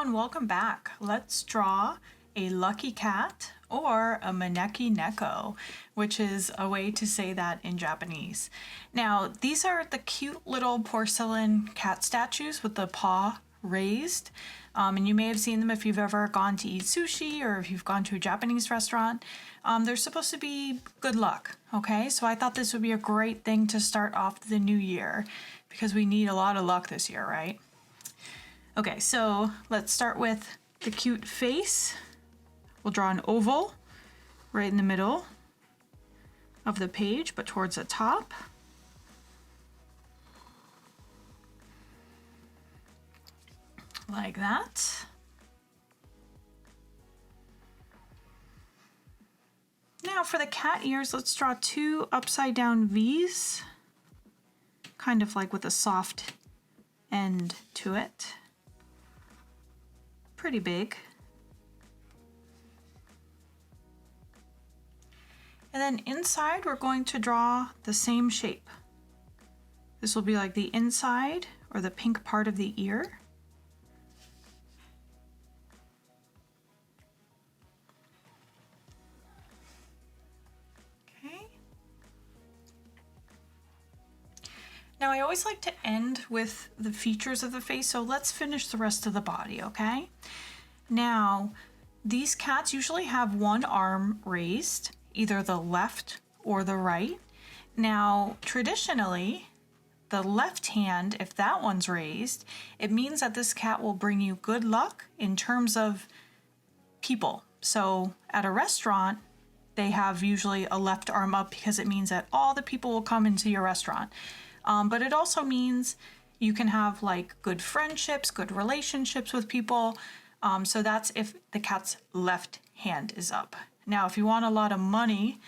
and welcome back. Let's draw a lucky cat or a Maneki Neko, which is a way to say that in Japanese. Now, these are the cute little porcelain cat statues with the paw raised. And you may have seen them if you've ever gone to eat sushi or if you've gone to a Japanese restaurant. They're supposed to be good luck, okay? So I thought this would be a great thing to start off the new year because we need a lot of luck this year, right? Okay, so let's start with the cute face. We'll draw an oval right in the middle of the page, but towards the top. Like that. Now for the cat ears, let's draw two upside down V's, kind of like with a soft end to it. Pretty big. And then inside we're going to draw the same shape. This will be like the inside or the pink part of the ear. Okay. Now I always like to end with the features of the face, so let's finish the rest of the body, okay? Now, these cats usually have one arm raised, either the left or the right. Now, traditionally, the left hand, if that one's raised, it means that this cat will bring you good luck in terms of people. So at a restaurant, they have usually a left arm up because it means that all the people will come into your restaurant. But it also means you can have like good friendships, good relationships with people. So that's if the cat's left hand is up. Now, if you want a lot of money,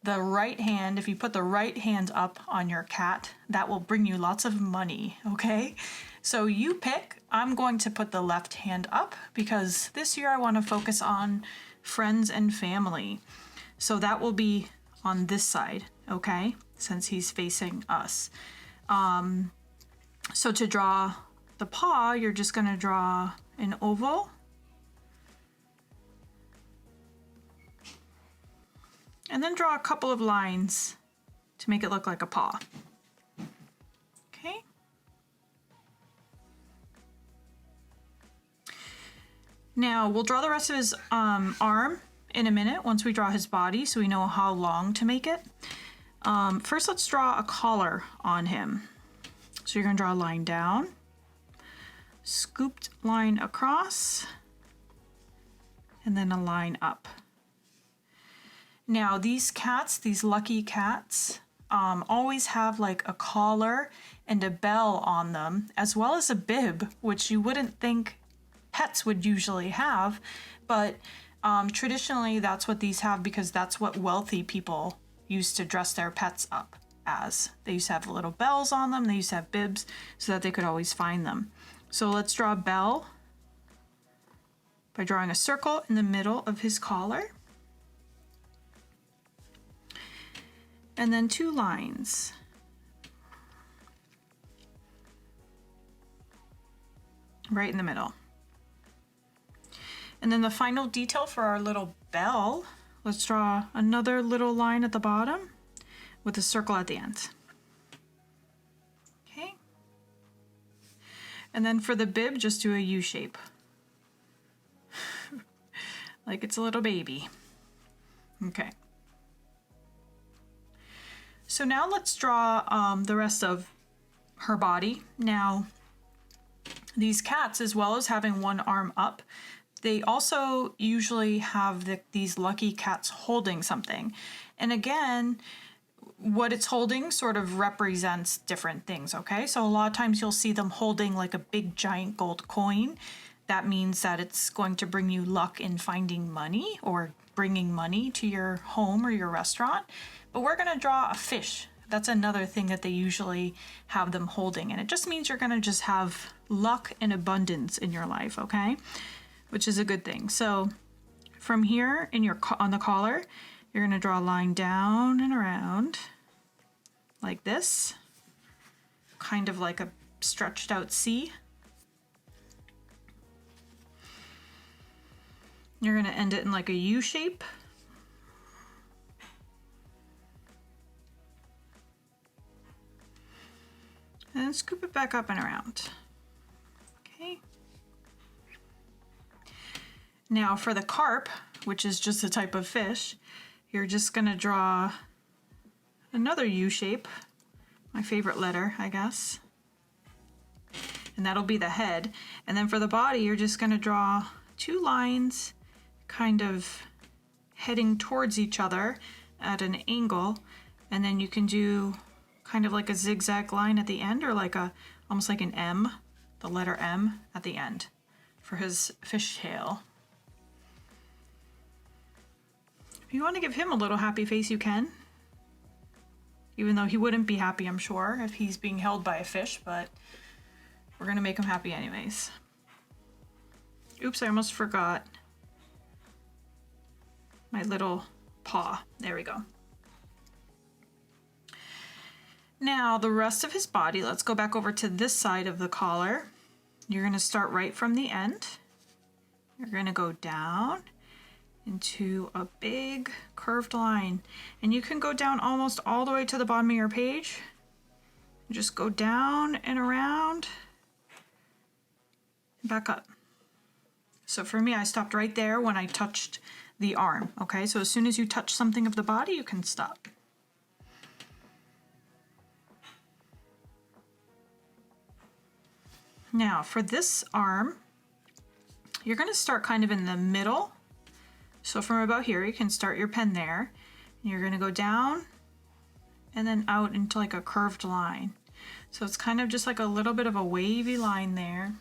the right hand, if you put the right hand up on your cat, that will bring you lots of money, okay? So you pick. I'm going to put the left hand up because this year I want to focus on friends and family. So that will be on this side, okay? Since he's facing us. So to draw the paw, you're just going to draw an oval. And then draw a couple of lines to make it look like a paw. Okay. Now we'll draw the rest of his arm in a minute once we draw his body so we know how long to make it. First, let's draw a collar on him. So you're going to draw a line down, scooped line across, and then a line up. Now these cats, these lucky cats, always have like a collar and a bell on them, as well as a bib, which you wouldn't think pets would usually have, but traditionally that's what these have because that's what wealthy people used to dress their pets up as. They used to have little bells on them, they used to have bibs so that they could always find them. So let's draw a bell by drawing a circle in the middle of his collar. And then two lines. Right in the middle. And then the final detail for our little bell, let's draw another little line at the bottom with a circle at the end. Okay. And then for the bib, just do a U shape. Like it's a little baby. Okay. So now let's draw the rest of her body. Now, these cats, as well as having one arm up, they also usually have these lucky cats holding something. And again, what it's holding sort of represents different things, okay? So a lot of times you'll see them holding like a big giant gold coin. That means that it's going to bring you luck in finding money or bringing money to your home or your restaurant. But we're going to draw a fish. That's another thing that they usually have them holding. And it just means you're going to just have luck and abundance in your life, okay? Which is a good thing. So from here on the collar, you're going to draw a line down and around like this. Kind of like a stretched out C. You're going to end it in like a U shape. And scoop it back up and around. Okay. Now for the carp, which is just a type of fish, you're just going to draw another U shape, my favorite letter, I guess. And that'll be the head. And then for the body, you're just going to draw two lines kind of heading towards each other at an angle. And then you can do kind of like a zigzag line at the end, or like a almost like an M, the letter M at the end for his fish tail. If you want to give him a little happy face, you can. Even though he wouldn't be happy, I'm sure, if he's being held by a fish, but we're gonna make him happy anyways. Oops, I almost forgot my little paw. There we go. Now the rest of his body, let's go back over to this side of the collar. You're going to start right from the end. You're going to go down into a big curved line. And you can go down almost all the way to the bottom of your page. Just go down and around and back up. So for me, I stopped right there when I touched the arm. Okay, so as soon as you touch something of the body, you can stop. Now for this arm, you're going to start kind of in the middle. So from about here, you can start your pen there. And you're going to go down and then out into like a curved line. So it's kind of just like a little bit of a wavy line there.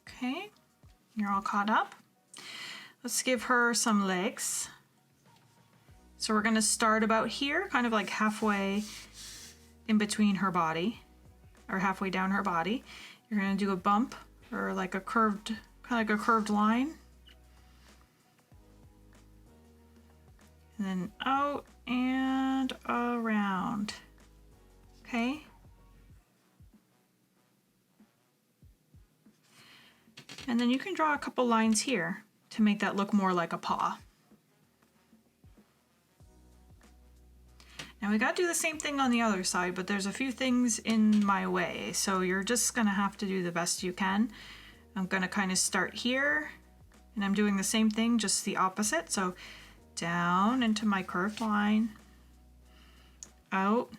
Okay, you're all caught up. Let's give her some legs. So we're going to start about here, kind of like halfway in between her body, or halfway down her body. You're going to do a bump, or like a curved, kind of like a curved line. And then out and around. Okay. And then you can draw a couple lines here to make that look more like a paw. Now we got to do the same thing on the other side, but there's a few things in my way, so you're just gonna have to do the best you can. I'm gonna kind of start here, and I'm doing the same thing, just the opposite. So down into my curved line, out,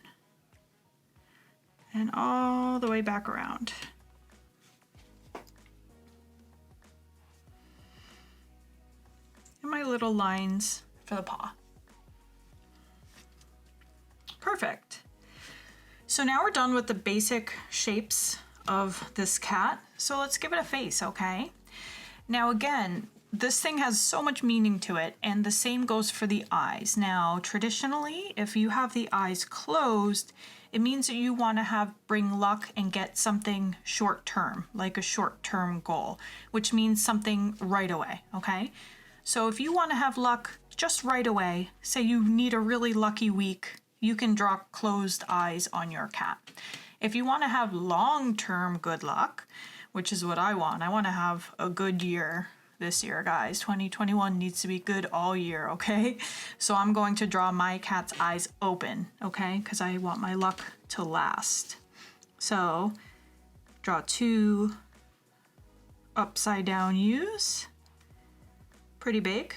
and all the way back around. And my little lines for the paw. Perfect. So now we're done with the basic shapes of this cat. So let's give it a face, okay? Now again, this thing has so much meaning to it, and the same goes for the eyes. Now, traditionally, if you have the eyes closed, it means that you want to bring luck and get something short term, like a short term goal, which means something right away, okay? So if you want to have luck just right away, say you need a really lucky week, you can draw closed eyes on your cat. If you want to have long-term good luck, which is what I want to have a good year this year, guys. 2021 needs to be good all year, okay? So I'm going to draw my cat's eyes open, okay? Because I want my luck to last. So draw two upside down U's, pretty big.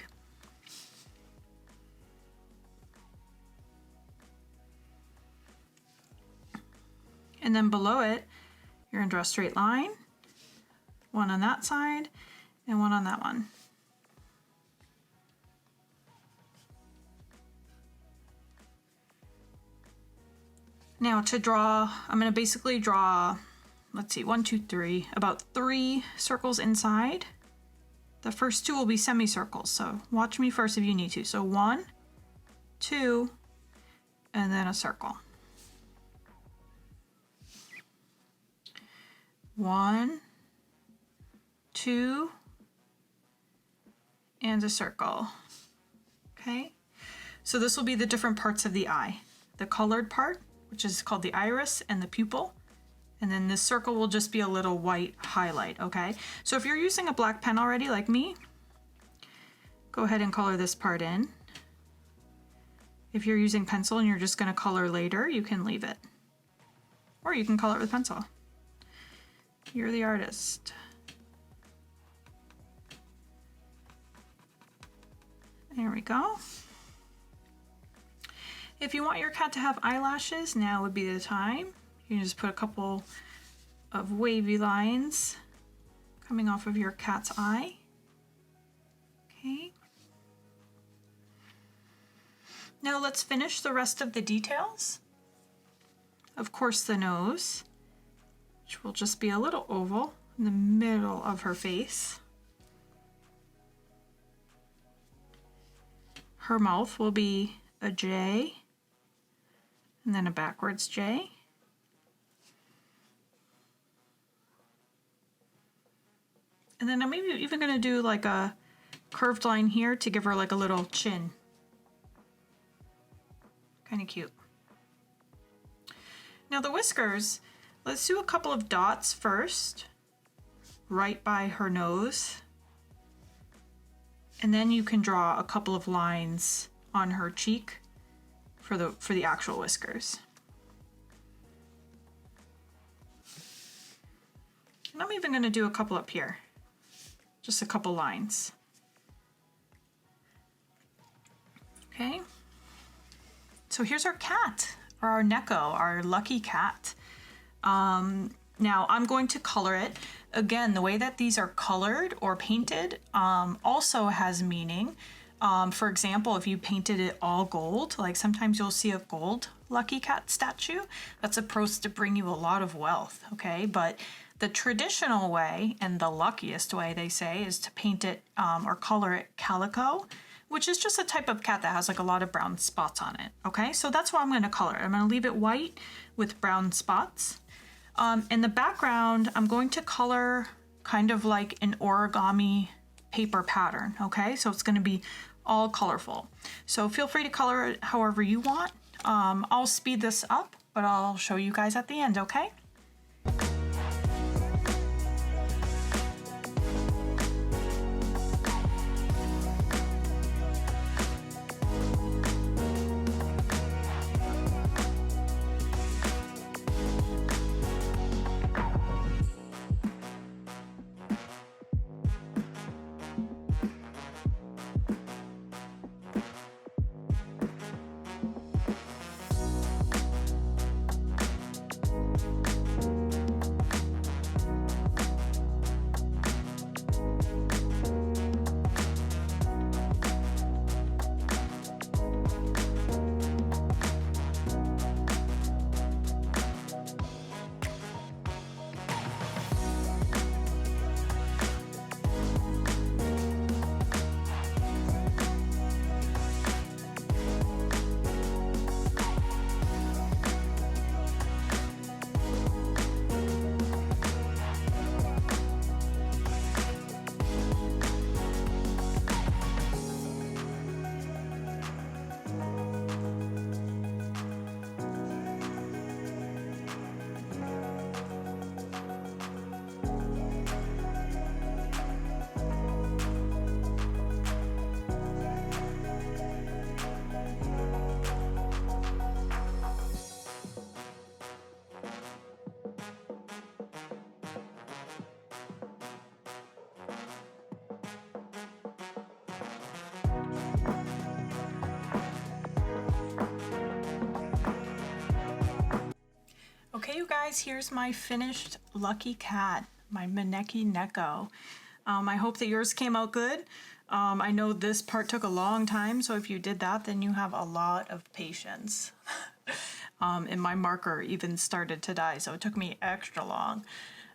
And then below it, you're gonna draw a straight line, one on that side and one on that one. Now to draw, I'm gonna basically draw, let's see, 1, 2, 3, about 3 circles inside. The first 2 will be semicircles, so watch me first if you need to. So 1, 2, and then a circle. 1, 2, and a circle. Okay, so this will be the different parts of the eye. The colored part, which is called the iris and the pupil, And then this circle will just be a little white highlight, okay? So if you're using a black pen already, like me, go ahead and color this part in. If you're using pencil and you're just gonna color later, you can leave it. Or you can color it with pencil. You're the artist. There we go. If you want your cat to have eyelashes, now would be the time. You can just put a couple of wavy lines coming off of your cat's eye. Okay. Now let's finish the rest of the details. Of course, the nose, which will just be a little oval in the middle of her face. Her mouth will be a J and then a backwards J. And then I'm maybe even gonna do like a curved line here to give her like a little chin. Kind of cute. Now the whiskers, let's do a couple of dots first, right by her nose. And then you can draw a couple of lines on her cheek for the actual whiskers. And I'm even gonna do a couple up here. Just a couple lines. Okay. So here's our cat, or our Neko, our lucky cat. Now I'm going to color it. Again, the way that these are colored or painted also has meaning. For example, if you painted it all gold, like sometimes you'll see a gold lucky cat statue, that's supposed to bring you a lot of wealth, okay? But the traditional way, and the luckiest way they say, is to paint it or color it calico, which is just a type of cat that has like a lot of brown spots on it, okay? So that's what I'm gonna color. I'm gonna leave it white with brown spots. In the background, I'm going to color kind of like an origami paper pattern, okay? So it's gonna be all colorful. So feel free to color it however you want. I'll speed this up, but I'll show you guys at the end, okay? Okay, you guys, here's my finished lucky cat, my Maneki Neko. I hope that yours came out good. I know this part took a long time, so if you did that, then you have a lot of patience. And my marker even started to die, so it took me extra long.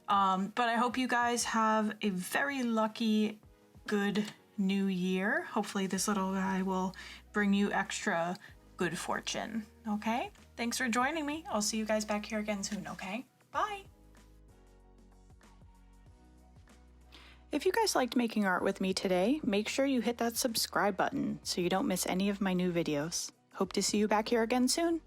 But I hope you guys have a very lucky, good new year. Hopefully this little guy will bring you extra good fortune, okay? Thanks for joining me. I'll see you guys back here again soon, okay? Bye! If you guys liked making art with me today, make sure you hit that subscribe button so you don't miss any of my new videos. Hope to see you back here again soon.